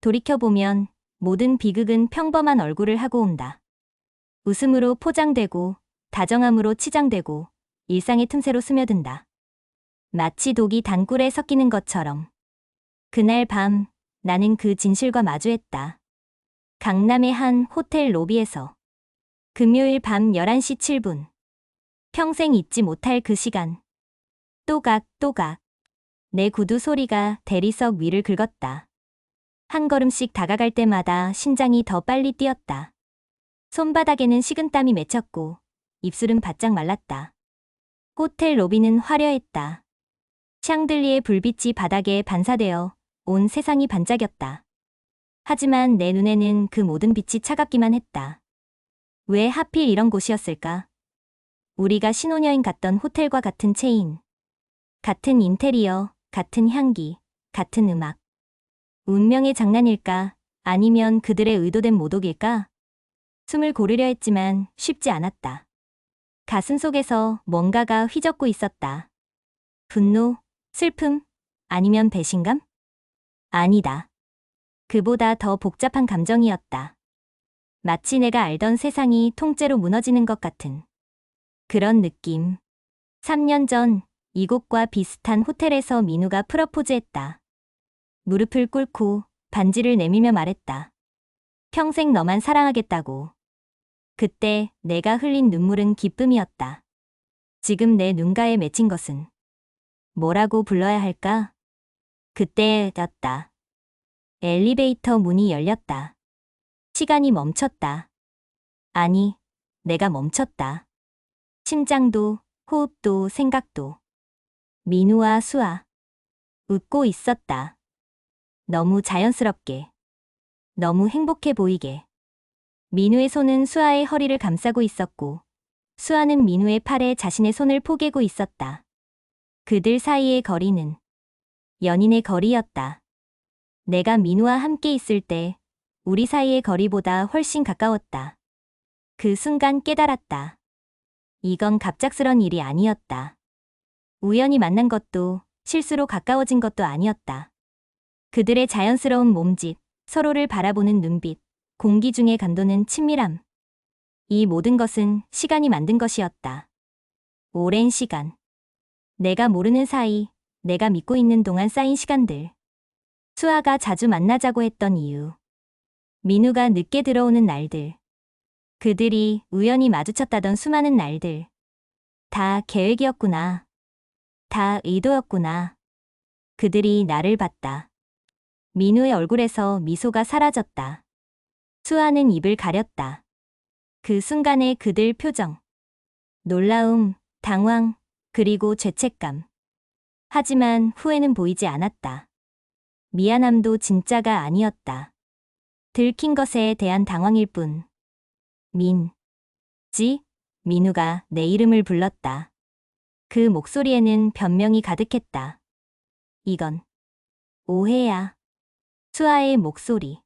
돌이켜보면 모든 비극은 평범한 얼굴을 하고 온다. 웃음으로 포장되고 다정함으로 치장되고 일상의 틈새로 스며든다. 마치 독이 단꿀에 섞이는 것처럼. 그날 밤 나는 그 진실과 마주했다. 강남의 한 호텔 로비에서. 금요일 밤 11시 7분. 평생 잊지 못할 그 시간. 또각. 내 구두 소리가 대리석 위를 긁었다. 한 걸음씩 다가갈 때마다 심장이 더 빨리 뛰었다. 손바닥에는 식은땀이 맺혔고 입술은 바짝 말랐다. 호텔 로비는 화려했다. 샹들리에 불빛이 바닥에 반사되어 온 세상이 반짝였다. 하지만 내 눈에는 그 모든 빛이 차갑기만 했다. 왜 하필 이런 곳이었을까? 우리가 신혼여행 갔던 호텔과 같은 체인. 같은 인테리어, 같은 향기, 같은 음악. 운명의 장난일까? 아니면 그들의 의도된 모독일까? 숨을 고르려 했지만 쉽지 않았다. 가슴속에서 뭔가가 휘젓고 있었다. 분노, 슬픔, 아니면 배신감? 아니다. 그보다 더 복잡한 감정이었다. 마치 내가 알던 세상이 통째로 무너지는 것 같은 그런 느낌. 3년 전 이곳과 비슷한 호텔에서 민우가 프러포즈했다. 무릎을 꿇고 반지를 내밀며 말했다. 평생 너만 사랑하겠다고. 그때 내가 흘린 눈물은 기쁨이었다. 지금 내 눈가에 맺힌 것은 뭐라고 불러야 할까? 그때였다. 엘리베이터 문이 열렸다. 시간이 멈췄다. 아니, 내가 멈췄다. 심장도, 호흡도, 생각도. 민우와 수아. 웃고 있었다. 너무 자연스럽게. 너무 행복해 보이게. 민우의 손은 수아의 허리를 감싸고 있었고, 수아는 민우의 팔에 자신의 손을 포개고 있었다. 그들 사이의 거리는 연인의 거리였다. 내가 민우와 함께 있을 때 우리 사이의 거리보다 훨씬 가까웠다. 그 순간 깨달았다. 이건 갑작스런 일이 아니었다. 우연히 만난 것도 실수로 가까워진 것도 아니었다. 그들의 자연스러운 몸짓, 서로를 바라보는 눈빛, 공기 중에 감도는 친밀함. 이 모든 것은 시간이 만든 것이었다. 오랜 시간. 내가 모르는 사이, 내가 믿고 있는 동안 쌓인 시간들. 수아가 자주 만나자고 했던 이유. 민우가 늦게 들어오는 날들. 그들이 우연히 마주쳤다던 수많은 날들. 다 계획이었구나. 다 의도였구나. 그들이 나를 봤다. 민우의 얼굴에서 미소가 사라졌다. 수아는 입을 가렸다. 그 순간의 그들 표정. 놀라움, 당황, 그리고 죄책감. 하지만 후회는 보이지 않았다. 미안함도 진짜가 아니었다. 들킨 것에 대한 당황일 뿐. 민우가 내 이름을 불렀다. 그 목소리에는 변명이 가득했다. 이건 오해야. 수아의 목소리.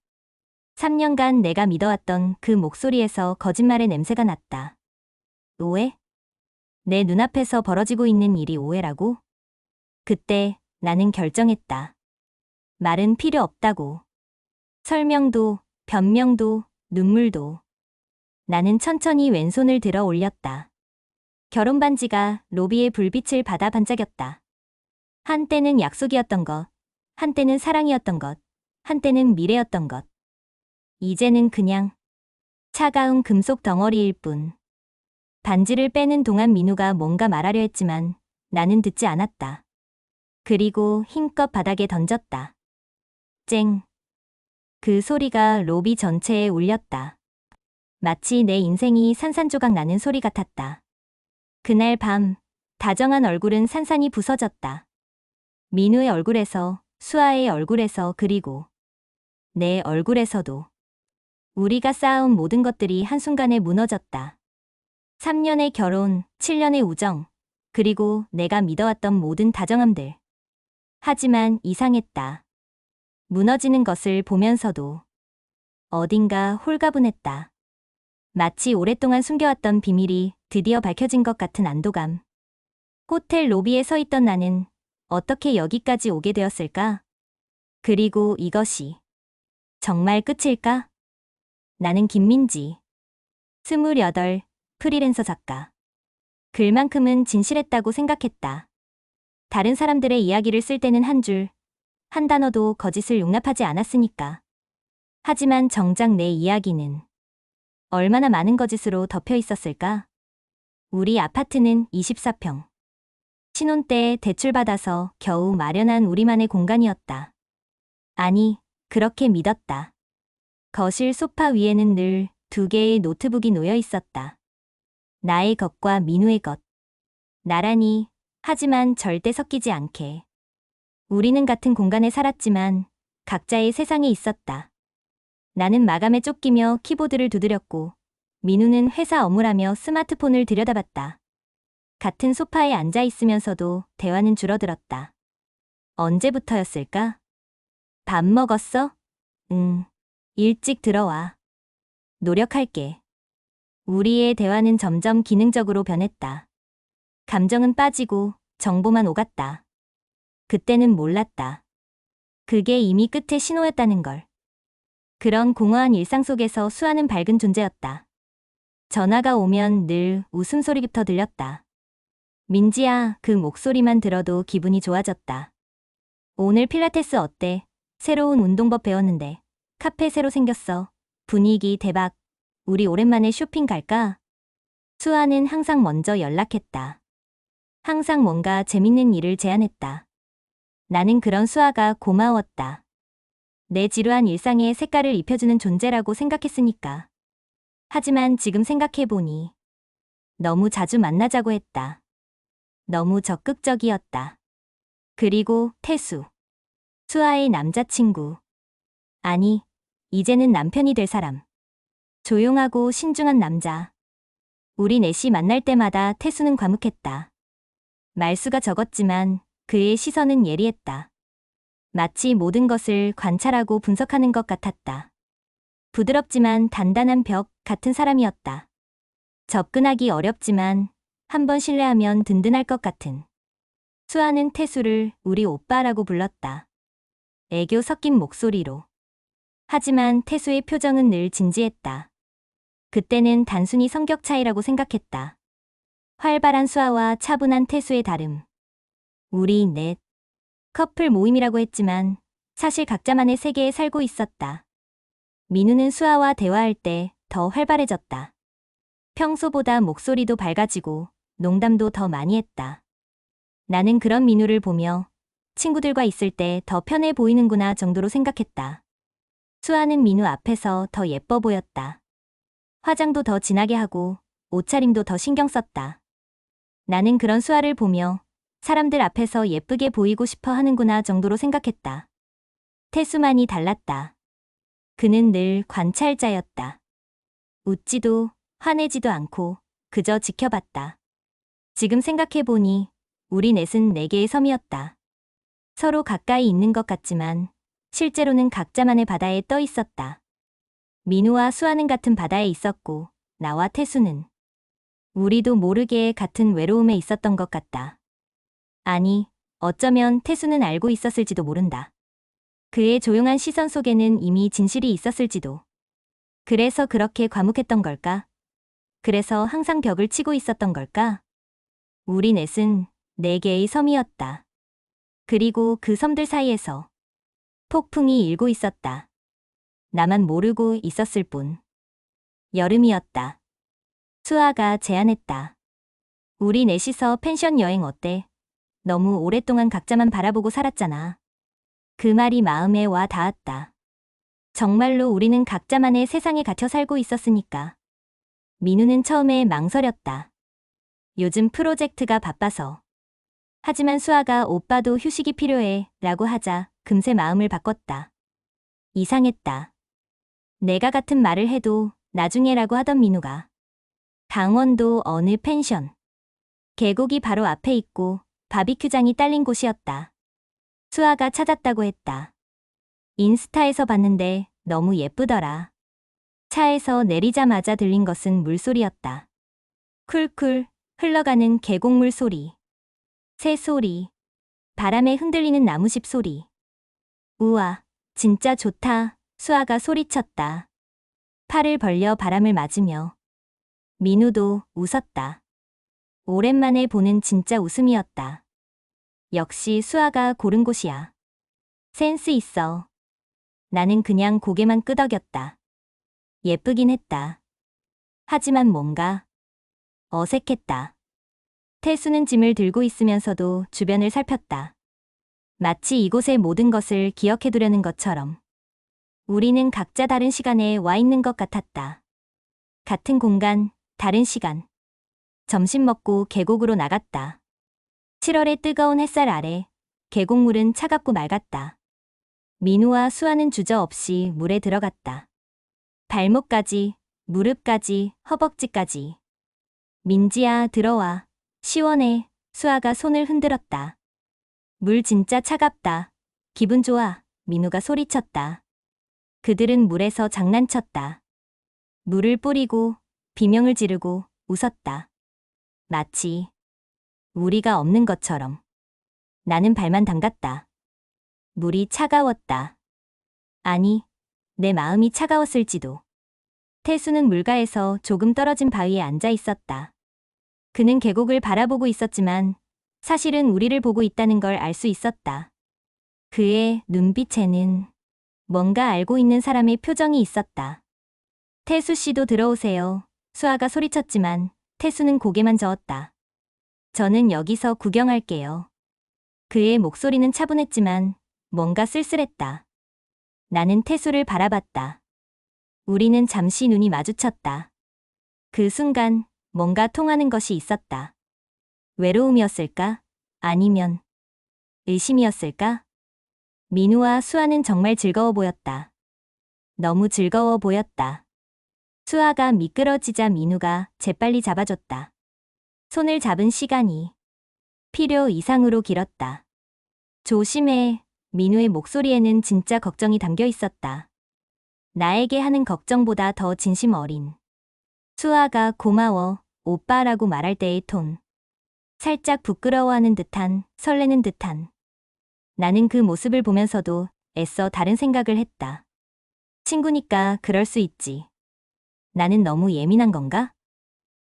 3년간 내가 믿어왔던 그 목소리에서 거짓말의 냄새가 났다. 오해? 내 눈앞에서 벌어지고 있는 일이 오해라고? 그때 나는 결정했다. 말은 필요 없다고. 설명도, 변명도, 눈물도. 나는 천천히 왼손을 들어 올렸다. 결혼 반지가 로비의 불빛을 받아 반짝였다. 한때는 약속이었던 것, 한때는 사랑이었던 것, 한때는 미래였던 것. 이제는 그냥 차가운 금속 덩어리일 뿐. 반지를 빼는 동안 민우가 뭔가 말하려 했지만 나는 듣지 않았다. 그리고 힘껏 바닥에 던졌다. 쨍. 그 소리가 로비 전체에 울렸다. 마치 내 인생이 산산조각 나는 소리 같았다. 그날 밤, 다정한 얼굴은 산산이 부서졌다. 민우의 얼굴에서, 수아의 얼굴에서, 그리고 내 얼굴에서도. 우리가 쌓아온 모든 것들이 한순간에 무너졌다. 3년의 결혼, 7년의 우정, 그리고 내가 믿어왔던 모든 다정함들. 하지만 이상했다. 무너지는 것을 보면서도 어딘가 홀가분했다. 마치 오랫동안 숨겨왔던 비밀이 드디어 밝혀진 것 같은 안도감. 호텔 로비에 서 있던 나는 어떻게 여기까지 오게 되었을까? 그리고 이것이 정말 끝일까? 나는 김민지. 28, 프리랜서 작가. 글만큼은 진실했다고 생각했다. 다른 사람들의 이야기를 쓸 때는 한 줄, 한 단어도 거짓을 용납하지 않았으니까. 하지만 정작 내 이야기는 얼마나 많은 거짓으로 덮여 있었을까? 우리 아파트는 24평. 신혼 때 대출받아서 겨우 마련한 우리만의 공간이었다. 아니, 그렇게 믿었다. 거실 소파 위에는 늘 2개의 노트북이 놓여 있었다. 나의 것과 민우의 것. 나란히, 하지만 절대 섞이지 않게. 우리는 같은 공간에 살았지만 각자의 세상에 있었다. 나는 마감에 쫓기며 키보드를 두드렸고, 민우는 회사 업무라며 스마트폰을 들여다봤다. 같은 소파에 앉아 있으면서도 대화는 줄어들었다. 언제부터였을까? 밥 먹었어? 응. 일찍 들어와. 노력할게. 우리의 대화는 점점 기능적으로 변했다. 감정은 빠지고 정보만 오갔다. 그때는 몰랐다. 그게 이미 끝의 신호였다는 걸. 그런 공허한 일상 속에서 수아는 밝은 존재였다. 전화가 오면 늘 웃음소리부터 들렸다. 민지야, 그 목소리만 들어도 기분이 좋아졌다. 오늘 필라테스 어때? 새로운 운동법 배웠는데. 카페 새로 생겼어. 분위기 대박. 우리 오랜만에 쇼핑 갈까? 수아는 항상 먼저 연락했다. 항상 뭔가 재밌는 일을 제안했다. 나는 그런 수아가 고마웠다. 내 지루한 일상에 색깔을 입혀주는 존재라고 생각했으니까. 하지만 지금 생각해보니 너무 자주 만나자고 했다. 너무 적극적이었다. 그리고 태수. 수아의 남자친구. 아니, 이제는 남편이 될 사람. 조용하고 신중한 남자. 우리 넷이 만날 때마다 태수는 과묵했다. 말수가 적었지만 그의 시선은 예리했다. 마치 모든 것을 관찰하고 분석하는 것 같았다. 부드럽지만 단단한 벽 같은 사람이었다. 접근하기 어렵지만 한번 신뢰하면 든든할 것 같은. 수아는 태수를 우리 오빠라고 불렀다. 애교 섞인 목소리로. 하지만 태수의 표정은 늘 진지했다. 그때는 단순히 성격 차이라고 생각했다. 활발한 수아와 차분한 태수의 다름. 우리 넷. 커플 모임이라고 했지만 사실 각자만의 세계에 살고 있었다. 민우는 수아와 대화할 때 더 활발해졌다. 평소보다 목소리도 밝아지고 농담도 더 많이 했다. 나는 그런 민우를 보며 친구들과 있을 때 더 편해 보이는구나 정도로 생각했다. 수아는 민우 앞에서 더 예뻐 보였다. 화장도 더 진하게 하고 옷차림도 더 신경 썼다. 나는 그런 수아를 보며 사람들 앞에서 예쁘게 보이고 싶어 하는구나 정도로 생각했다. 태수만이 달랐다. 그는 늘 관찰자였다. 웃지도 화내지도 않고 그저 지켜봤다. 지금 생각해보니 우리 넷은 4개의 섬이었다. 서로 가까이 있는 것 같지만 실제로는 각자만의 바다에 떠 있었다. 민우와 수아는 같은 바다에 있었고 나와 태수는 우리도 모르게 같은 외로움에 있었던 것 같다. 아니, 어쩌면 태수는 알고 있었을지도 모른다. 그의 조용한 시선 속에는 이미 진실이 있었을지도. 그래서 그렇게 과묵했던 걸까? 그래서 항상 벽을 치고 있었던 걸까? 우리 넷은 4개의 섬이었다. 그리고 그 섬들 사이에서 폭풍이 일고 있었다. 나만 모르고 있었을 뿐. 여름이었다. 수아가 제안했다. 우리 넷이서 펜션 여행 어때? 너무 오랫동안 각자만 바라보고 살았잖아. 그 말이 마음에 와 닿았다. 정말로 우리는 각자만의 세상에 갇혀 살고 있었으니까. 민우는 처음에 망설였다. 요즘 프로젝트가 바빠서. 하지만 수아가 오빠도 휴식이 필요해 라고 하자 금세 마음을 바꿨다. 이상했다. 내가 같은 말을 해도 나중에라고 하던 민우가. 강원도 어느 펜션. 계곡이 바로 앞에 있고 바비큐장이 딸린 곳이었다. 수아가 찾았다고 했다. 인스타에서 봤는데 너무 예쁘더라. 차에서 내리자마자 들린 것은 물소리였다. 쿨쿨 흘러가는 계곡물 소리. 새 소리. 바람에 흔들리는 나무집 소리. 우와, 진짜 좋다 수아가 소리쳤다. 팔을 벌려 바람을 맞으며. 민우도 웃었다. 오랜만에 보는 진짜 웃음이었다. 역시 수아가 고른 곳이야. 센스 있어. 나는 그냥 고개만 끄덕였다. 예쁘긴 했다. 하지만 뭔가 어색했다. 태수는 짐을 들고 있으면서도 주변을 살폈다. 마치 이곳의 모든 것을 기억해두려는 것처럼. 우리는 각자 다른 시간에 와 있는 것 같았다. 같은 공간, 다른 시간. 점심 먹고 계곡으로 나갔다. 7월의 뜨거운 햇살 아래 계곡물은 차갑고 맑았다. 민우와 수아는 주저없이 물에 들어갔다. 발목까지, 무릎까지, 허벅지까지. 민지야, 들어와. 시원해. 수아가 손을 흔들었다. 물 진짜 차갑다. 기분 좋아. 민우가 소리쳤다. 그들은 물에서 장난쳤다. 물을 뿌리고, 비명을 지르고, 웃었다. 마치 우리가 없는 것처럼. 나는 발만 담갔다. 물이 차가웠다. 아니, 내 마음이 차가웠을지도. 태수는 물가에서 조금 떨어진 바위에 앉아 있었다. 그는 계곡을 바라보고 있었지만 사실은 우리를 보고 있다는 걸 알 수 있었다. 그의 눈빛에는 뭔가 알고 있는 사람의 표정이 있었다. 태수 씨도 들어오세요. 수아가 소리쳤지만 태수는 고개만 저었다. 저는 여기서 구경할게요. 그의 목소리는 차분했지만 뭔가 쓸쓸했다. 나는 태수를 바라봤다. 우리는 잠시 눈이 마주쳤다. 그 순간 뭔가 통하는 것이 있었다. 외로움이었을까? 아니면 의심이었을까? 민우와 수아는 정말 즐거워 보였다. 너무 즐거워 보였다. 수아가 미끄러지자 민우가 재빨리 잡아줬다. 손을 잡은 시간이 필요 이상으로 길었다. 조심해. 민우의 목소리에는 진짜 걱정이 담겨 있었다. 나에게 하는 걱정보다 더 진심 어린. 수아가 고마워, 오빠라고 말할 때의 톤. 살짝 부끄러워하는 듯한, 설레는 듯한. 나는 그 모습을 보면서도 애써 다른 생각을 했다. 친구니까 그럴 수 있지. 나는 너무 예민한 건가?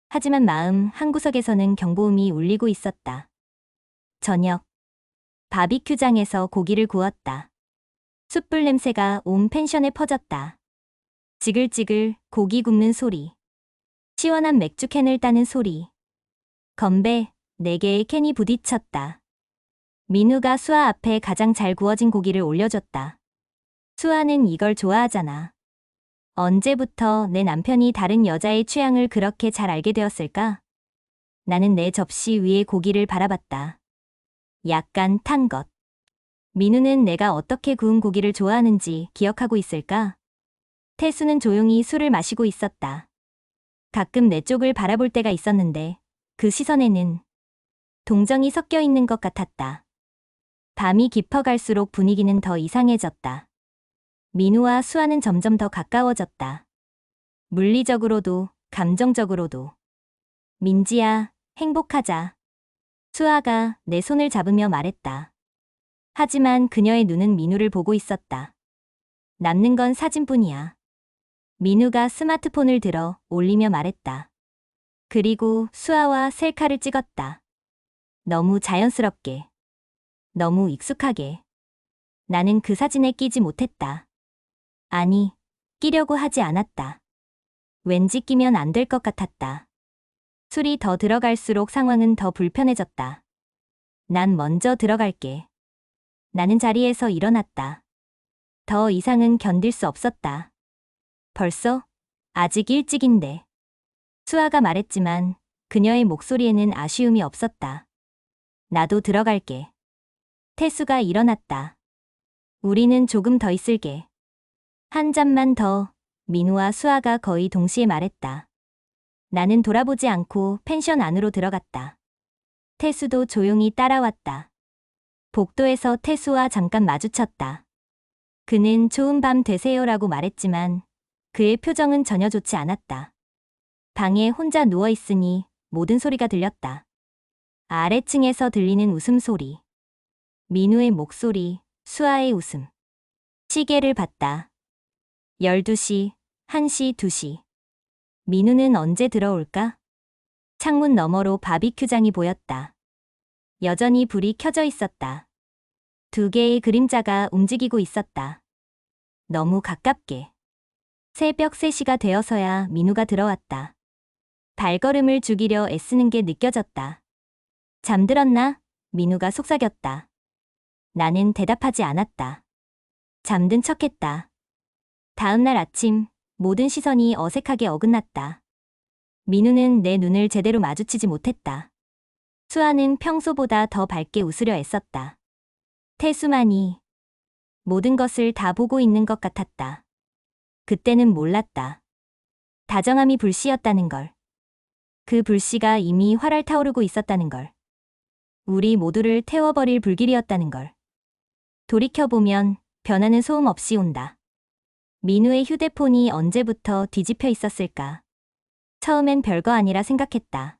하지만 마음 한구석에서는 경보음이 울리고 있었다. 저녁. 바비큐장에서 고기를 구웠다. 숯불 냄새가 온 펜션에 퍼졌다. 지글지글 고기 굽는 소리. 시원한 맥주 캔을 따는 소리. 건배, 4개의 캔이 부딪혔다. 민우가 수아 앞에 가장 잘 구워진 고기를 올려줬다. 수아는 이걸 좋아하잖아. 언제부터 내 남편이 다른 여자의 취향을 그렇게 잘 알게 되었을까? 나는 내 접시 위에 고기를 바라봤다. 약간 탄 것. 민우는 내가 어떻게 구운 고기를 좋아하는지 기억하고 있을까? 태수는 조용히 술을 마시고 있었다. 가끔 내 쪽을 바라볼 때가 있었는데 그 시선에는 동정이 섞여 있는 것 같았다. 밤이 깊어갈수록 분위기는 더 이상해졌다. 민우와 수아는 점점 더 가까워졌다. 물리적으로도 감정적으로도. 민지야, 행복하자. 수아가 내 손을 잡으며 말했다. 하지만 그녀의 눈은 민우를 보고 있었다. 남는 건 사진뿐이야. 민우가 스마트폰을 들어 올리며 말했다. 그리고 수아와 셀카를 찍었다. 너무 자연스럽게. 너무 익숙하게. 나는 그 사진에 끼지 못했다. 아니, 끼려고 하지 않았다. 왠지 끼면 안 될 것 같았다. 술이 더 들어갈수록 상황은 더 불편해졌다. 난 먼저 들어갈게. 나는 자리에서 일어났다. 더 이상은 견딜 수 없었다. 벌써? 아직 일찍인데. 수아가 말했지만 그녀의 목소리에는 아쉬움이 없었다. 나도 들어갈게. 태수가 일어났다. 우리는 조금 더 있을게. 한 잔만 더. 민우와 수아가 거의 동시에 말했다. 나는 돌아보지 않고 펜션 안으로 들어갔다. 태수도 조용히 따라왔다. 복도에서 태수와 잠깐 마주쳤다. 그는 좋은 밤 되세요라고 말했지만 그의 표정은 전혀 좋지 않았다. 방에 혼자 누워있으니 모든 소리가 들렸다. 아래층에서 들리는 웃음소리. 민우의 목소리, 수아의 웃음. 시계를 봤다. 12시, 1시, 2시. 민우는 언제 들어올까? 창문 너머로 바비큐장이 보였다. 여전히 불이 켜져 있었다. 두 개의 그림자가 움직이고 있었다. 너무 가깝게. 새벽 3시가 되어서야 민우가 들어왔다. 발걸음을 죽이려 애쓰는 게 느껴졌다. 잠들었나? 민우가 속삭였다. 나는 대답하지 않았다. 잠든 척했다. 다음 날 아침 모든 시선이 어색하게 어긋났다. 민우는 내 눈을 제대로 마주치지 못했다. 수아는 평소보다 더 밝게 웃으려 애썼다. 태수만이 모든 것을 다 보고 있는 것 같았다. 그때는 몰랐다. 다정함이 불씨였다는 걸. 그 불씨가 이미 활활 타오르고 있었다는 걸. 우리 모두를 태워버릴 불길이었다는 걸. 돌이켜보면 변화는 소음 없이 온다. 민우의 휴대폰이 언제부터 뒤집혀 있었을까? 처음엔 별거 아니라 생각했다.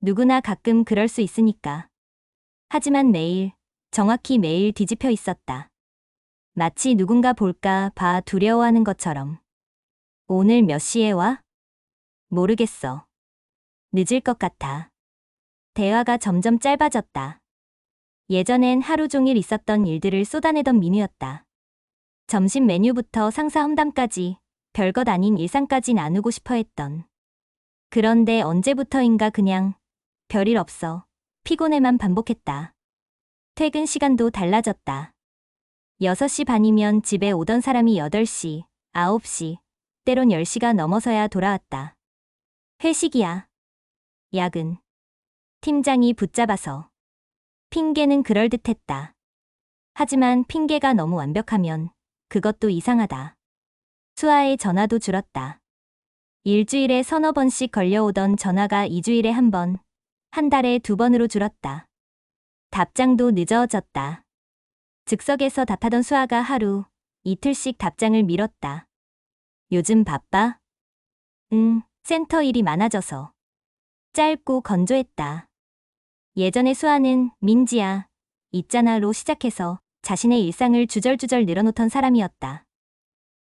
누구나 가끔 그럴 수 있으니까. 하지만 매일, 정확히 매일 뒤집혀 있었다. 마치 누군가 볼까 봐 두려워하는 것처럼. 오늘 몇 시에 와? 모르겠어. 늦을 것 같아. 대화가 점점 짧아졌다. 예전엔 하루 종일 있었던 일들을 쏟아내던 민우였다. 점심 메뉴부터 상사 험담까지 별것 아닌 일상까지 나누고 싶어 했던. 그런데 언제부터인가 그냥 별일 없어. 피곤해만 반복했다. 퇴근 시간도 달라졌다. 6시 반이면 집에 오던 사람이 8시, 9시, 때론 10시가 넘어서야 돌아왔다. 회식이야. 야근. 팀장이 붙잡아서. 핑계는 그럴듯했다. 하지만 핑계가 너무 완벽하면 그것도 이상하다. 수아의 전화도 줄었다. 일주일에 서너 번씩 걸려오던 전화가 2주일에 한 번, 한 달에 2번으로 줄었다. 답장도 늦어졌다. 즉석에서 답하던 수아가 하루, 이틀씩 답장을 미뤘다. 요즘 바빠? 응, 센터 일이 많아져서. 짧고 건조했다. 예전에 수아는 민지야, 있잖아로 시작해서 자신의 일상을 주절주절 늘어놓던 사람이었다.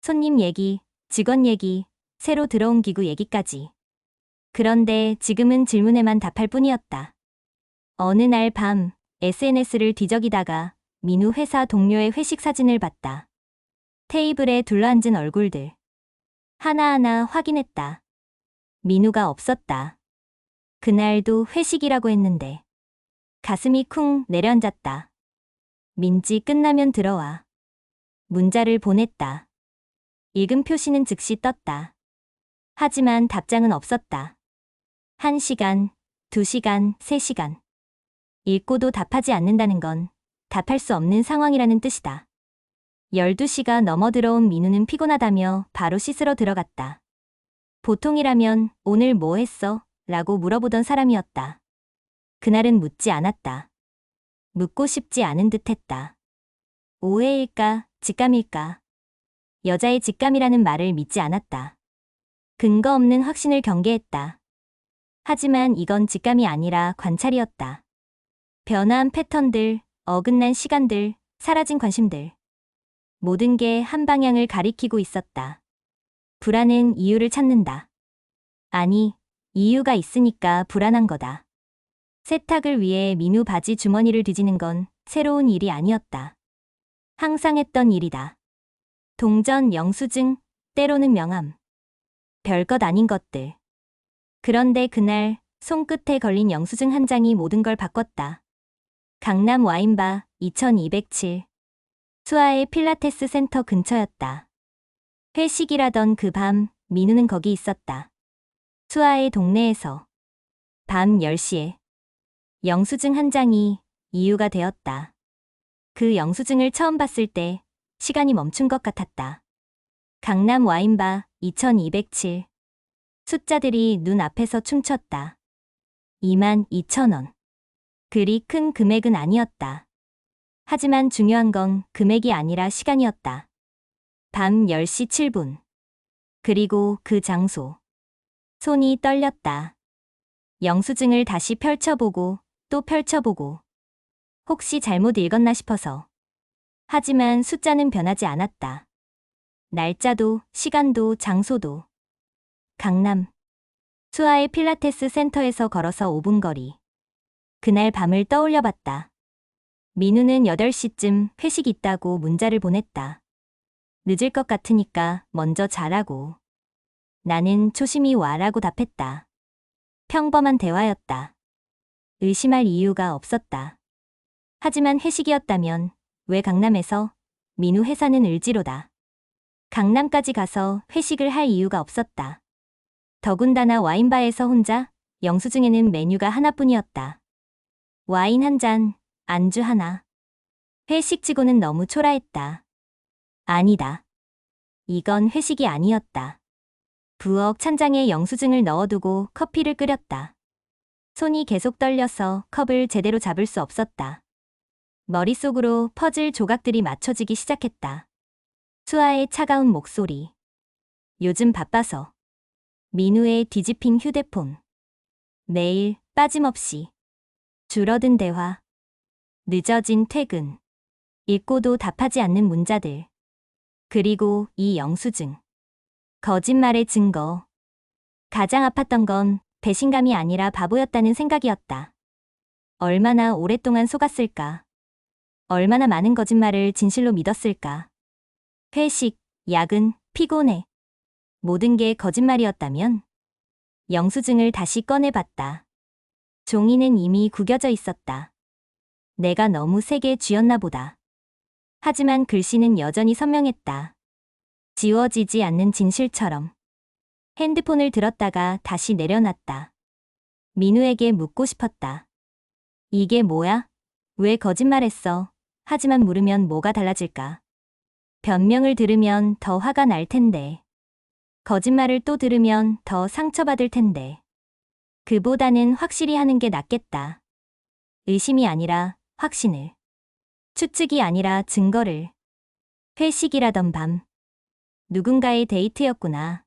손님 얘기, 직원 얘기, 새로 들어온 기구 얘기까지. 그런데 지금은 질문에만 답할 뿐이었다. 어느 날 밤 SNS를 뒤적이다가 민우 회사 동료의 회식 사진을 봤다. 테이블에 둘러앉은 얼굴들. 하나하나 확인했다. 민우가 없었다. 그날도 회식이라고 했는데. 가슴이 쿵 내려앉았다. 민지 끝나면 들어와. 문자를 보냈다. 읽은 표시는 즉시 떴다. 하지만 답장은 없었다. 1시간, 2시간, 3시간. 읽고도 답하지 않는다는 건 답할 수 없는 상황이라는 뜻이다. 12시가 넘어 들어온 민우는 피곤하다며 바로 씻으러 들어갔다. 보통이라면 오늘 뭐 했어? 라고 물어보던 사람이었다. 그날은 묻지 않았다. 묻고 싶지 않은 듯 했다. 오해일까, 직감일까? 여자의 직감이라는 말을 믿지 않았다. 근거 없는 확신을 경계했다. 하지만 이건 직감이 아니라 관찰이었다. 변화한 패턴들, 어긋난 시간들, 사라진 관심들. 모든 게 한 방향을 가리키고 있었다. 불안은 이유를 찾는다. 아니, 이유가 있으니까 불안한 거다. 세탁을 위해 민우 바지 주머니를 뒤지는 건 새로운 일이 아니었다. 항상 했던 일이다. 동전, 영수증, 때로는 명함. 별것 아닌 것들. 그런데 그날 손끝에 걸린 영수증 한 장이 모든 걸 바꿨다. 강남 와인바 2207. 수아의 필라테스 센터 근처였다. 회식이라던 그 밤 민우는 거기 있었다. 수아의 동네에서. 밤 10시에. 영수증 한 장이 이유가 되었다. 그 영수증을 처음 봤을 때 시간이 멈춘 것 같았다. 강남 와인바 2207. 숫자들이 눈 앞에서 춤췄다. 22,000원. 그리 큰 금액은 아니었다. 하지만 중요한 건 금액이 아니라 시간이었다. 밤 10시 7분. 그리고 그 장소. 손이 떨렸다. 영수증을 다시 펼쳐보고 또 펼쳐보고. 혹시 잘못 읽었나 싶어서. 하지만 숫자는 변하지 않았다. 날짜도, 시간도, 장소도. 강남. 수아의 필라테스 센터에서 걸어서 5분 거리. 그날 밤을 떠올려 봤다. 민우는 8시쯤 회식 있다고 문자를 보냈다. 늦을 것 같으니까 먼저 자라고. 나는 초심이 와라고 답했다. 평범한 대화였다. 의심할 이유가 없었다. 하지만 회식이었다면 왜 강남에서? 민우 회사는 을지로다. 강남까지 가서 회식을 할 이유가 없었다. 더군다나 와인바에서 혼자, 영수증에는 메뉴가 하나뿐이었다. 와인 한 잔, 안주 하나. 회식치고는 너무 초라했다. 아니다. 이건 회식이 아니었다. 부엌 찬장에 영수증을 넣어두고 커피를 끓였다. 손이 계속 떨려서 컵을 제대로 잡을 수 없었다. 머릿속으로 퍼즐 조각들이 맞춰지기 시작했다. 수아의 차가운 목소리. 요즘 바빠서. 민우의 뒤집힌 휴대폰. 매일 빠짐없이. 줄어든 대화. 늦어진 퇴근. 읽고도 답하지 않는 문자들. 그리고 이 영수증. 거짓말의 증거. 가장 아팠던 건 배신감이 아니라 바보였다는 생각이었다. 얼마나 오랫동안 속았을까. 얼마나 많은 거짓말을 진실로 믿었을까. 회식, 야근, 피곤해. 모든 게 거짓말이었다면? 영수증을 다시 꺼내봤다. 종이는 이미 구겨져 있었다. 내가 너무 세게 쥐었나 보다. 하지만 글씨는 여전히 선명했다. 지워지지 않는 진실처럼. 핸드폰을 들었다가 다시 내려놨다. 민우에게 묻고 싶었다. 이게 뭐야? 왜 거짓말했어? 하지만 물으면 뭐가 달라질까? 변명을 들으면 더 화가 날 텐데. 거짓말을 또 들으면 더 상처받을 텐데. 그보다는 확실히 하는 게 낫겠다. 의심이 아니라 확신을. 추측이 아니라 증거를. 회식이라던 밤. 누군가의 데이트였구나.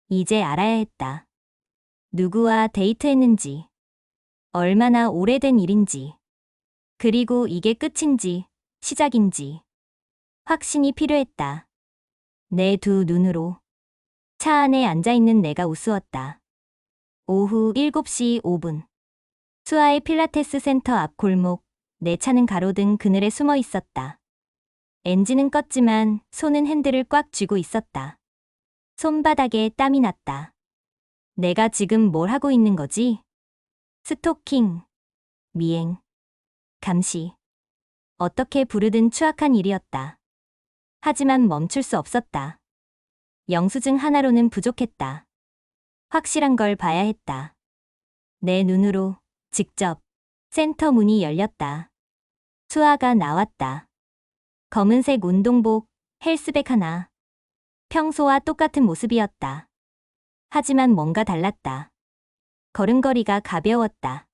이제 알아야 했다. 누구와 데이트했는지. 얼마나 오래된 일인지. 그리고 이게 끝인지, 시작인지. 확신이 필요했다. 내 두 눈으로. 차 안에 앉아있는 내가 우스웠다. 오후 7시 5분. 수아의 필라테스 센터 앞 골목. 내 차는 가로등 그늘에 숨어 있었다. 엔진은 껐지만 손은 핸들을 꽉 쥐고 있었다. 손바닥에 땀이 났다. 내가 지금 뭘 하고 있는 거지? 스토킹, 미행, 감시. 어떻게 부르든 추악한 일이었다. 하지만 멈출 수 없었다. 영수증 하나로는 부족했다. 확실한 걸 봐야 했다. 내 눈으로, 직접. 센터 문이 열렸다. 수아가 나왔다. 검은색 운동복, 헬스백 하나. 평소와 똑같은 모습이었다. 하지만 뭔가 달랐다. 걸음걸이가 가벼웠다.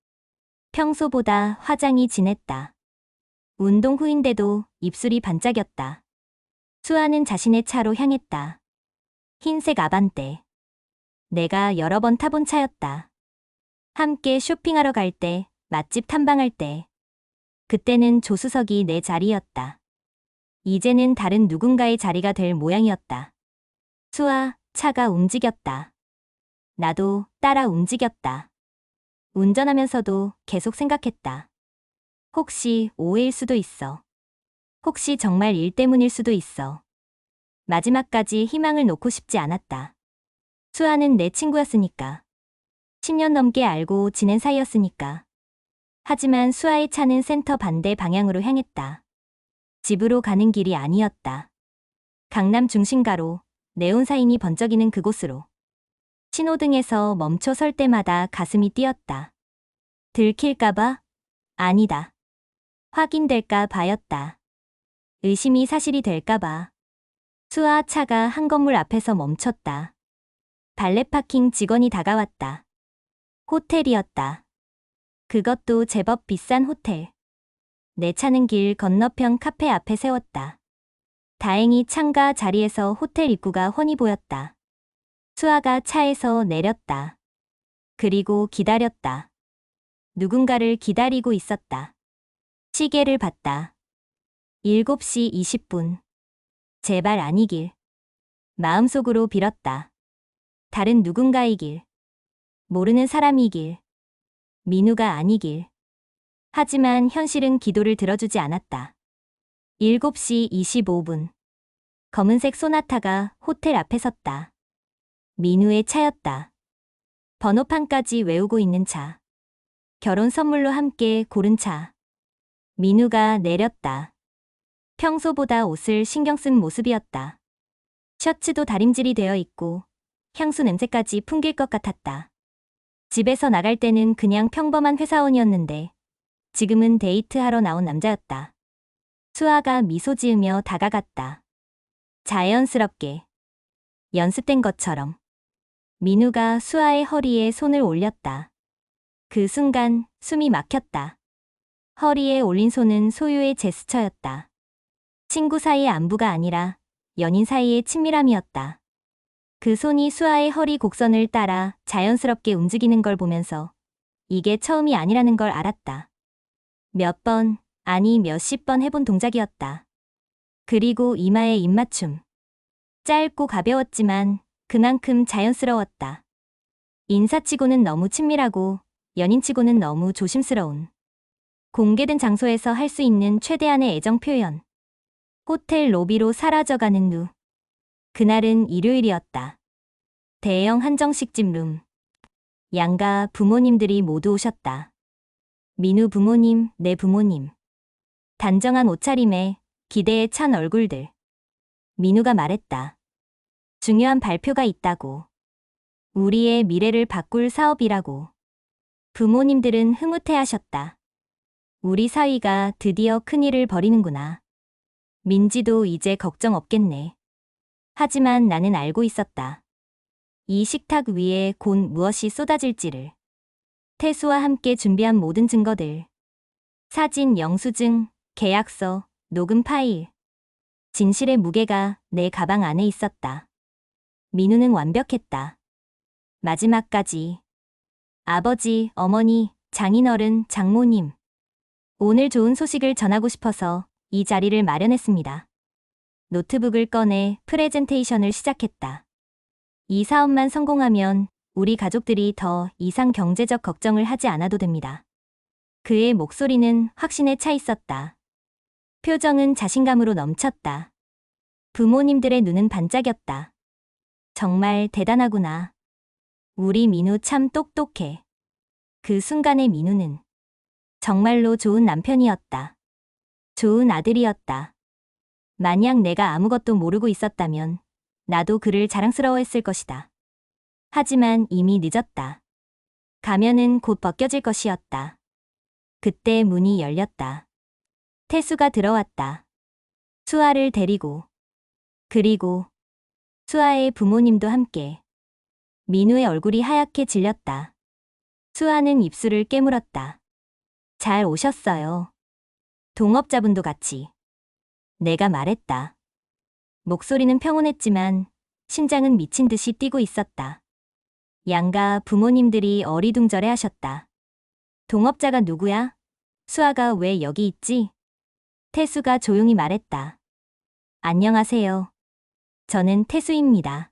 평소보다 화장이 진했다. 운동 후인데도 입술이 반짝였다. 수아는 자신의 차로 향했다. 흰색 아반떼. 내가 여러 번 타본 차였다. 함께 쇼핑하러 갈 때, 맛집 탐방할 때. 그때는 조수석이 내 자리였다. 이제는 다른 누군가의 자리가 될 모양이었다. 수아, 차가 움직였다. 나도 따라 움직였다. 운전하면서도 계속 생각했다. 혹시 오해일 수도 있어. 혹시 정말 일 때문일 수도 있어. 마지막까지 희망을 놓고 싶지 않았다. 수아는 내 친구였으니까. 10년 넘게 알고 지낸 사이였으니까. 하지만 수아의 차는 센터 반대 방향으로 향했다. 집으로 가는 길이 아니었다. 강남 중심가로, 네온사인이 번쩍이는 그곳으로. 신호등에서 멈춰 설 때마다 가슴이 뛰었다. 들킬까봐? 아니다. 확인될까 봐였다. 의심이 사실이 될까봐. 수아 차가 한 건물 앞에서 멈췄다. 발렛 파킹 직원이 다가왔다. 호텔이었다. 그것도 제법 비싼 호텔. 내 차는 길 건너편 카페 앞에 세웠다. 다행히 창가 자리에서 호텔 입구가 훤히 보였다. 수아가 차에서 내렸다. 그리고 기다렸다. 누군가를 기다리고 있었다. 시계를 봤다. 7시 20분. 제발 아니길. 마음속으로 빌었다. 다른 누군가이길. 모르는 사람이길. 민우가 아니길. 하지만 현실은 기도를 들어주지 않았다. 7시 25분. 검은색 소나타가 호텔 앞에 섰다. 민우의 차였다. 번호판까지 외우고 있는 차. 결혼 선물로 함께 고른 차. 민우가 내렸다. 평소보다 옷을 신경 쓴 모습이었다. 셔츠도 다림질이 되어 있고 향수 냄새까지 풍길 것 같았다. 집에서 나갈 때는 그냥 평범한 회사원이었는데 지금은 데이트하러 나온 남자였다. 수아가 미소 지으며 다가갔다. 자연스럽게. 연습된 것처럼. 민우가 수아의 허리에 손을 올렸다. 그 순간 숨이 막혔다. 허리에 올린 손은 소유의 제스처였다. 친구 사이의 안부가 아니라 연인 사이의 친밀함이었다. 그 손이 수아의 허리 곡선을 따라 자연스럽게 움직이는 걸 보면서 이게 처음이 아니라는 걸 알았다. 몇 번, 아니 몇십 번 해본 동작이었다. 그리고 이마에 입맞춤. 짧고 가벼웠지만 그만큼 자연스러웠다. 인사치고는 너무 친밀하고 연인치고는 너무 조심스러운. 공개된 장소에서 할 수 있는 최대한의 애정 표현. 호텔 로비로 사라져가는 누. 그날은 일요일이었다. 대형 한정식집 룸. 양가 부모님들이 모두 오셨다. 민우 부모님, 내 부모님. 단정한 옷차림에 기대에 찬 얼굴들. 민우가 말했다. 중요한 발표가 있다고. 우리의 미래를 바꿀 사업이라고. 부모님들은 흐뭇해하셨다. 우리 사위가 드디어 큰일을 벌이는구나. 민지도 이제 걱정 없겠네. 하지만 나는 알고 있었다. 이 식탁 위에 곧 무엇이 쏟아질지를. 태수와 함께 준비한 모든 증거들. 사진, 영수증, 계약서, 녹음 파일. 진실의 무게가 내 가방 안에 있었다. 민우는 완벽했다. 마지막까지. 아버지, 어머니, 장인어른, 장모님. 오늘 좋은 소식을 전하고 싶어서 이 자리를 마련했습니다. 노트북을 꺼내 프레젠테이션을 시작했다. 이 사업만 성공하면 우리 가족들이 더 이상 경제적 걱정을 하지 않아도 됩니다. 그의 목소리는 확신에 차 있었다. 표정은 자신감으로 넘쳤다. 부모님들의 눈은 반짝였다. 정말 대단하구나. 우리 민우 참 똑똑해. 그 순간의 민우는 정말로 좋은 남편이었다. 좋은 아들이었다. 만약 내가 아무것도 모르고 있었다면 나도 그를 자랑스러워했을 것이다. 하지만 이미 늦었다. 가면은 곧 벗겨질 것이었다. 그때 문이 열렸다. 태수가 들어왔다. 수아를 데리고. 그리고 수아의 부모님도 함께. 민우의 얼굴이 하얗게 질렸다. 수아는 입술을 깨물었다. 잘 오셨어요. 동업자분도 같이. 내가 말했다. 목소리는 평온했지만 심장은 미친 듯이 뛰고 있었다. 양가 부모님들이 어리둥절해 하셨다. 동업자가 누구야? 수아가 왜 여기 있지? 태수가 조용히 말했다. 안녕하세요. 저는 태수입니다.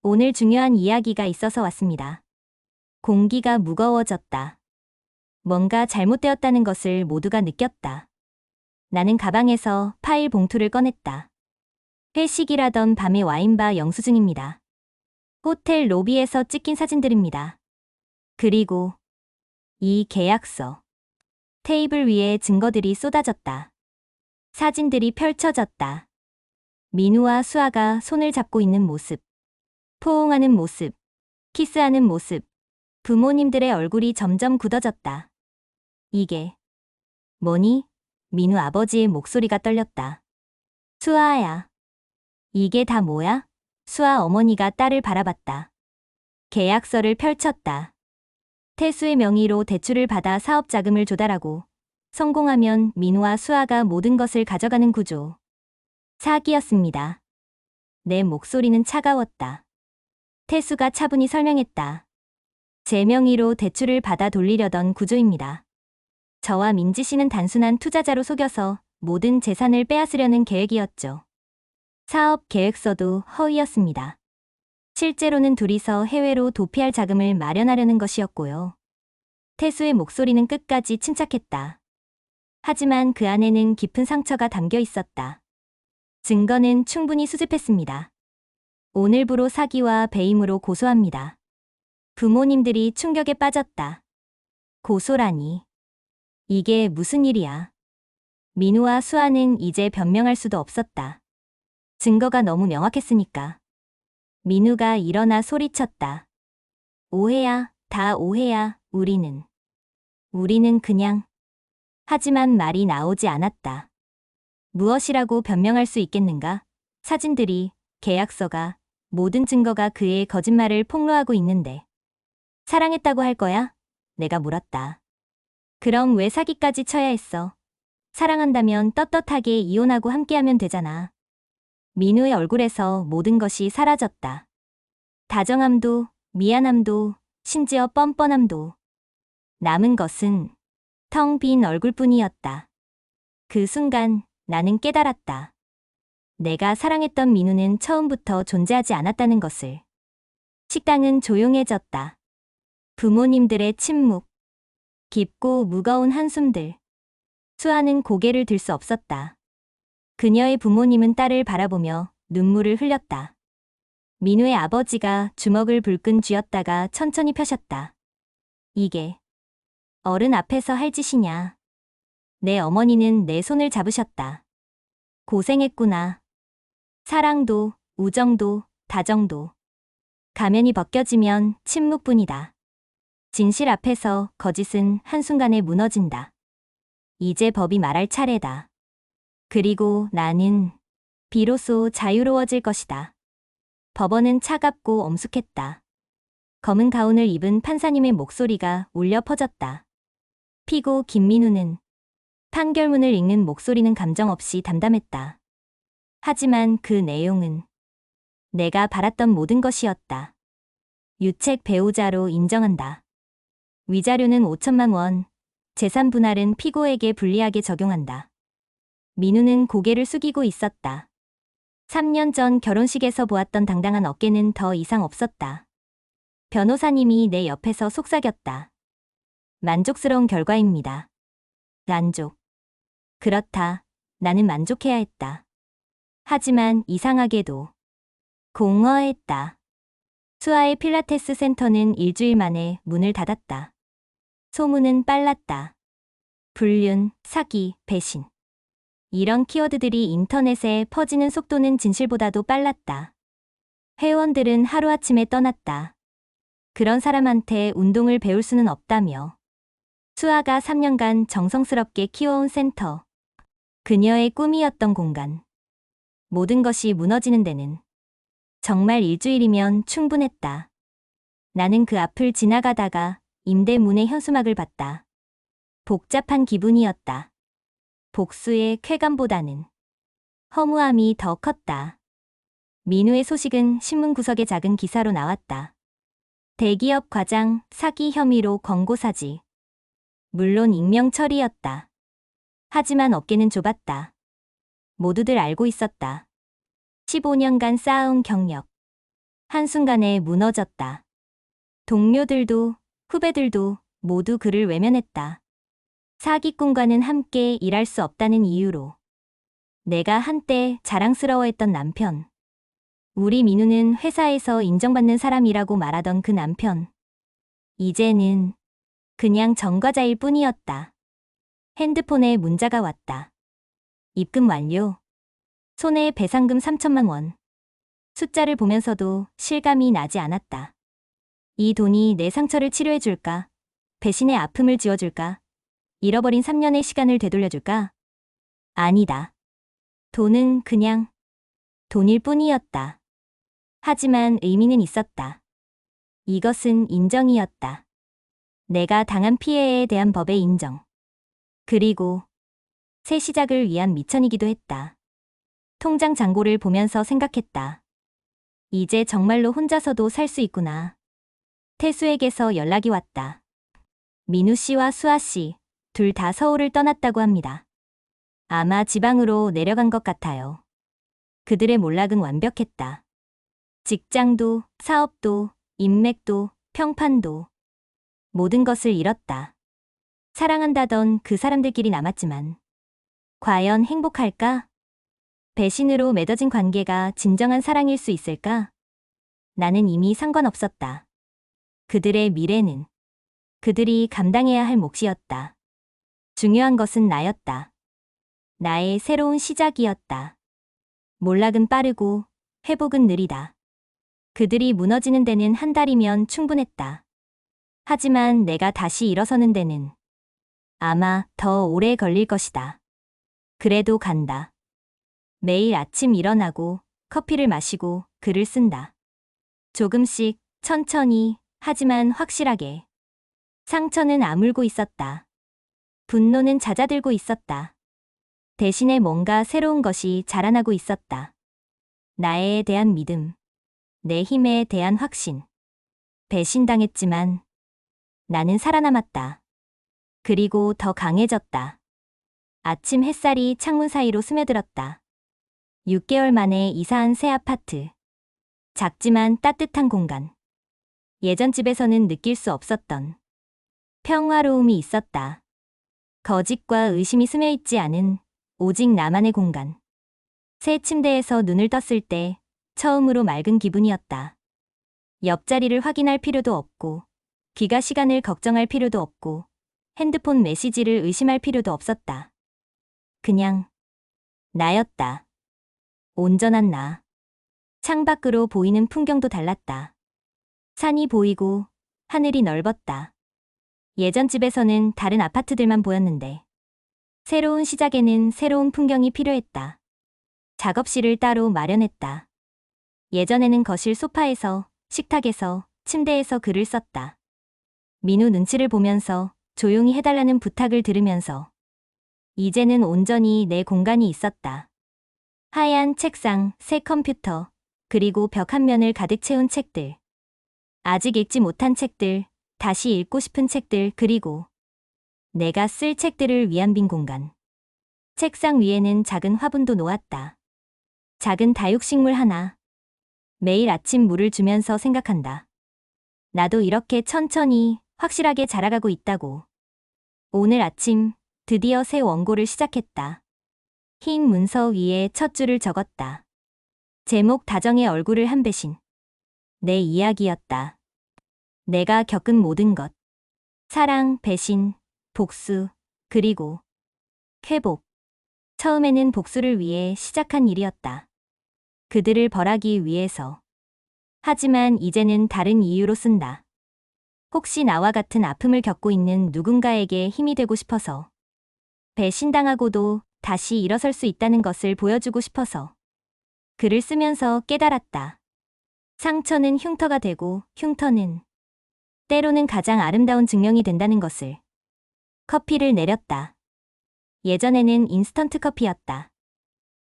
오늘 중요한 이야기가 있어서 왔습니다. 공기가 무거워졌다. 뭔가 잘못되었다는 것을 모두가 느꼈다. 나는 가방에서 파일 봉투를 꺼냈다. 회식이라던 밤의 와인바 영수증입니다. 호텔 로비에서 찍힌 사진들입니다. 그리고 이 계약서. 테이블 위에 증거들이 쏟아졌다. 사진들이 펼쳐졌다. 민우와 수아가 손을 잡고 있는 모습. 포옹하는 모습. 키스하는 모습. 부모님들의 얼굴이 점점 굳어졌다. 이게 뭐니? 민우 아버지의 목소리가 떨렸다. 수아야. 이게 다 뭐야? 수아 어머니가 딸을 바라봤다. 계약서를 펼쳤다. 태수의 명의로 대출을 받아 사업 자금을 조달하고 성공하면 민우와 수아가 모든 것을 가져가는 구조. 사기였습니다. 내 목소리는 차가웠다. 태수가 차분히 설명했다. 제 명의로 대출을 받아 돌리려던 구조입니다. 저와 민지 씨는 단순한 투자자로 속여서 모든 재산을 빼앗으려는 계획이었죠. 사업 계획서도 허위였습니다. 실제로는 둘이서 해외로 도피할 자금을 마련하려는 것이었고요. 태수의 목소리는 끝까지 침착했다. 하지만 그 안에는 깊은 상처가 담겨 있었다. 증거는 충분히 수집했습니다. 오늘부로 사기와 배임으로 고소합니다. 부모님들이 충격에 빠졌다. 고소라니. 이게 무슨 일이야. 민우와 수아는 이제 변명할 수도 없었다. 증거가 너무 명확했으니까. 민우가 일어나 소리쳤다. 오해야, 다 오해야, 우리는 그냥. 하지만 말이 나오지 않았다. 무엇이라고 변명할 수 있겠는가? 사진들이, 계약서가, 모든 증거가 그의 거짓말을 폭로하고 있는데. 사랑했다고 할 거야? 내가 물었다. 그럼 왜 사기까지 쳐야 했어? 사랑한다면 떳떳하게 이혼하고 함께하면 되잖아. 민우의 얼굴에서 모든 것이 사라졌다. 다정함도, 미안함도, 심지어 뻔뻔함도. 남은 것은 텅 빈 얼굴뿐이었다. 그 순간 나는 깨달았다. 내가 사랑했던 민우는 처음부터 존재하지 않았다는 것을. 식당은 조용해졌다. 부모님들의 침묵. 깊고 무거운 한숨들. 수아는 고개를 들 수 없었다. 그녀의 부모님은 딸을 바라보며 눈물을 흘렸다. 민우의 아버지가 주먹을 불끈 쥐었다가 천천히 펴셨다. 이게 어른 앞에서 할 짓이냐. 내 어머니는 내 손을 잡으셨다. 고생했구나. 사랑도, 우정도, 다정도. 가면이 벗겨지면 침묵뿐이다. 진실 앞에서 거짓은 한순간에 무너진다. 이제 법이 말할 차례다. 그리고 나는 비로소 자유로워질 것이다. 법원은 차갑고 엄숙했다. 검은 가운을 입은 판사님의 목소리가 울려 퍼졌다. 피고 김민우는 판결문을 읽는 목소리는 감정 없이 담담했다. 하지만 그 내용은 내가 바랐던 모든 것이었다. 유책 배우자로 인정한다. 위자료는 5천만 원, 재산 분할은 피고에게 불리하게 적용한다. 민우는 고개를 숙이고 있었다. 3년 전 결혼식에서 보았던 당당한 어깨는 더 이상 없었다. 변호사님이 내 옆에서 속삭였다. 만족스러운 결과입니다. 만족. 그렇다. 나는 만족해야 했다. 하지만 이상하게도 공허했다. 수아의 필라테스 센터는 일주일 만에 문을 닫았다. 소문은 빨랐다. 불륜, 사기, 배신. 이런 키워드들이 인터넷에 퍼지는 속도는 진실보다도 빨랐다. 회원들은 하루아침에 떠났다. 그런 사람한테 운동을 배울 수는 없다며. 수아가 3년간 정성스럽게 키워온 센터. 그녀의 꿈이었던 공간. 모든 것이 무너지는 데는 정말 일주일이면 충분했다. 나는 그 앞을 지나가다가 임대 문의 현수막을 봤다. 복잡한 기분이었다. 복수의 쾌감보다는 허무함이 더 컸다. 민우의 소식은 신문 구석의 작은 기사로 나왔다. 대기업 과장 사기 혐의로 권고사지. 물론 익명 처리였다. 하지만 어깨는 좁았다. 모두들 알고 있었다. 15년간 쌓아온 경력. 한순간에 무너졌다. 동료들도 후배들도 모두 그를 외면했다. 사기꾼과는 함께 일할 수 없다는 이유로. 내가 한때 자랑스러워했던 남편. 우리 민우는 회사에서 인정받는 사람이라고 말하던 그 남편. 이제는 그냥 전과자일 뿐이었다. 핸드폰에 문자가 왔다. 입금 완료. 손에 배상금 3천만 원. 숫자를 보면서도 실감이 나지 않았다. 이 돈이 내 상처를 치료해줄까? 배신의 아픔을 지워줄까? 잃어버린 3년의 시간을 되돌려줄까? 아니다. 돈은 그냥 돈일 뿐이었다. 하지만 의미는 있었다. 이것은 인정이었다. 내가 당한 피해에 대한 법의 인정. 그리고 새 시작을 위한 미천이기도 했다. 통장 잔고를 보면서 생각했다. 이제 정말로 혼자서도 살 수 있구나. 태수에게서 연락이 왔다. 민우 씨와 수아 씨, 둘 다 서울을 떠났다고 합니다. 아마 지방으로 내려간 것 같아요. 그들의 몰락은 완벽했다. 직장도, 사업도, 인맥도, 평판도. 모든 것을 잃었다. 사랑한다던 그 사람들끼리 남았지만 과연 행복할까? 배신으로 맺어진 관계가 진정한 사랑일 수 있을까? 나는 이미 상관없었다. 그들의 미래는 그들이 감당해야 할 몫이었다. 중요한 것은 나였다. 나의 새로운 시작이었다. 몰락은 빠르고 회복은 느리다. 그들이 무너지는 데는 한 달이면 충분했다. 하지만 내가 다시 일어서는 데는 아마 더 오래 걸릴 것이다. 그래도 간다. 매일 아침 일어나고 커피를 마시고 글을 쓴다. 조금씩, 천천히, 하지만 확실하게. 상처는 아물고 있었다. 분노는 잦아들고 있었다. 대신에 뭔가 새로운 것이 자라나고 있었다. 나에 대한 믿음, 내 힘에 대한 확신. 배신당했지만 나는 살아남았다. 그리고 더 강해졌다. 아침 햇살이 창문 사이로 스며들었다. 6개월 만에 이사한 새 아파트. 작지만 따뜻한 공간. 예전 집에서는 느낄 수 없었던 평화로움이 있었다. 거짓과 의심이 스며있지 않은 오직 나만의 공간. 새 침대에서 눈을 떴을 때 처음으로 맑은 기분이었다. 옆자리를 확인할 필요도 없고, 귀가 시간을 걱정할 필요도 없고, 핸드폰 메시지를 의심할 필요도 없었다. 그냥 나였다. 온전한 나. 창밖으로 보이는 풍경도 달랐다. 산이 보이고 하늘이 넓었다. 예전 집에서는 다른 아파트들만 보였는데 새로운 시작에는 새로운 풍경이 필요했다. 작업실을 따로 마련했다. 예전에는 거실 소파에서, 식탁에서, 침대에서 글을 썼다. 민우 눈치를 보면서 조용히 해달라는 부탁을 들으면서 이제는 온전히 내 공간이 있었다. 하얀 책상, 새 컴퓨터, 그리고 벽 한 면을 가득 채운 책들. 아직 읽지 못한 책들, 다시 읽고 싶은 책들, 그리고 내가 쓸 책들을 위한 빈 공간. 책상 위에는 작은 화분도 놓았다. 작은 다육식물 하나. 매일 아침 물을 주면서 생각한다. 나도 이렇게 천천히, 확실하게 자라가고 있다고. 오늘 아침 드디어 새 원고를 시작했다. 흰 문서 위에 첫 줄을 적었다. 제목 다정의 얼굴을 한 배신. 내 이야기였다. 내가 겪은 모든 것. 사랑, 배신, 복수, 그리고 회복. 처음에는 복수를 위해 시작한 일이었다. 그들을 벌하기 위해서. 하지만 이제는 다른 이유로 쓴다. 혹시 나와 같은 아픔을 겪고 있는 누군가에게 힘이 되고 싶어서. 배신당하고도 다시 일어설 수 있다는 것을 보여주고 싶어서. 글을 쓰면서 깨달았다. 상처는 흉터가 되고 흉터는 때로는 가장 아름다운 증명이 된다는 것을. 커피를 내렸다. 예전에는 인스턴트 커피였다.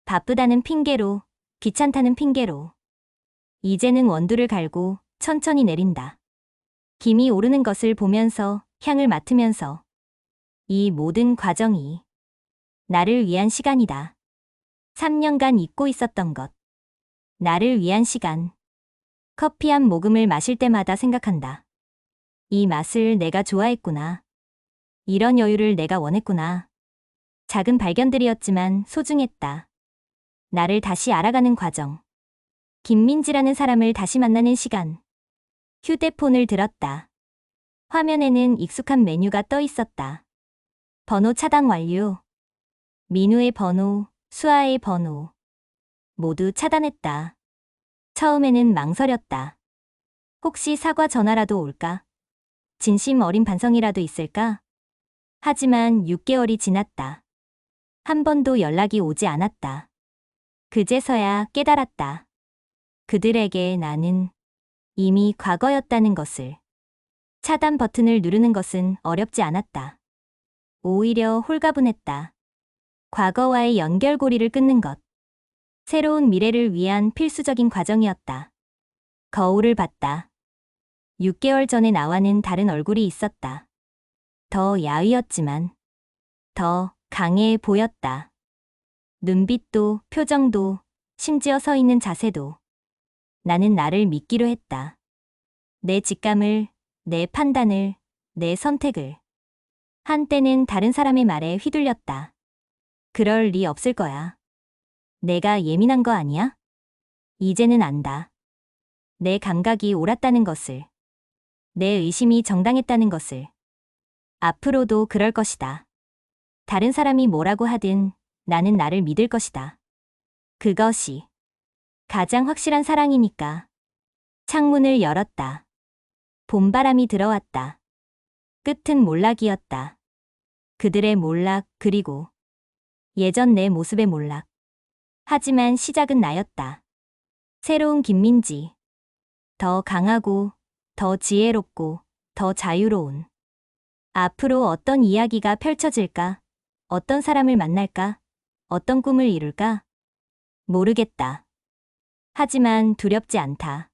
바쁘다는 핑계로, 귀찮다는 핑계로. 이제는 원두를 갈고 천천히 내린다. 김이 오르는 것을 보면서, 향을 맡으면서. 이 모든 과정이 나를 위한 시간이다. 3년간 잊고 있었던 것. 나를 위한 시간. 커피 한 모금을 마실 때마다 생각한다. 이 맛을 내가 좋아했구나. 이런 여유를 내가 원했구나. 작은 발견들이었지만 소중했다. 나를 다시 알아가는 과정. 김민지라는 사람을 다시 만나는 시간. 휴대폰을 들었다. 화면에는 익숙한 메뉴가 떠 있었다. 번호 차단 완료. 민우의 번호, 수아의 번호. 모두 차단했다. 처음에는 망설였다. 혹시 사과 전화라도 올까? 진심 어린 반성이라도 있을까? 하지만 6개월이 지났다. 한 번도 연락이 오지 않았다. 그제서야 깨달았다. 그들에게 나는 이미 과거였다는 것을. 차단 버튼을 누르는 것은 어렵지 않았다. 오히려 홀가분했다. 과거와의 연결고리를 끊는 것. 새로운 미래를 위한 필수적인 과정이었다. 거울을 봤다. 6개월 전에 나와는 다른 얼굴이 있었다. 더 야위었지만 더 강해 보였다. 눈빛도 표정도 심지어 서 있는 자세도. 나는 나를 믿기로 했다. 내 직감을, 내 판단을, 내 선택을. 한때는 다른 사람의 말에 휘둘렸다. 그럴 리 없을 거야. 내가 예민한 거 아니야? 이제는 안다. 내 감각이 옳았다는 것을. 내 의심이 정당했다는 것을. 앞으로도 그럴 것이다. 다른 사람이 뭐라고 하든 나는 나를 믿을 것이다. 그것이 가장 확실한 사랑이니까. 창문을 열었다. 봄바람이 들어왔다. 끝은 몰락이었다. 그들의 몰락, 그리고 예전 내 모습의 몰락. 하지만 시작은 나였다. 새로운 김민지. 더 강하고, 더 지혜롭고, 더 자유로운. 앞으로 어떤 이야기가 펼쳐질까? 어떤 사람을 만날까? 어떤 꿈을 이룰까? 모르겠다. 하지만 두렵지 않다.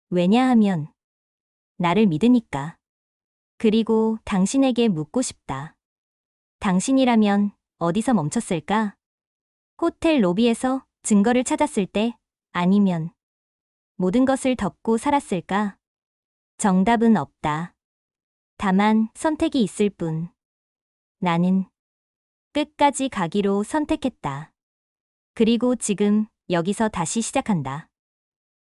왜냐하면 나를 믿으니까. 그리고 당신에게 묻고 싶다. 당신이라면 어디서 멈췄을까? 호텔 로비에서 증거를 찾았을 때, 아니면 모든 것을 덮고 살았을까? 정답은 없다. 다만 선택이 있을 뿐. 나는 끝까지 가기로 선택했다. 그리고 지금 여기서 다시 시작한다.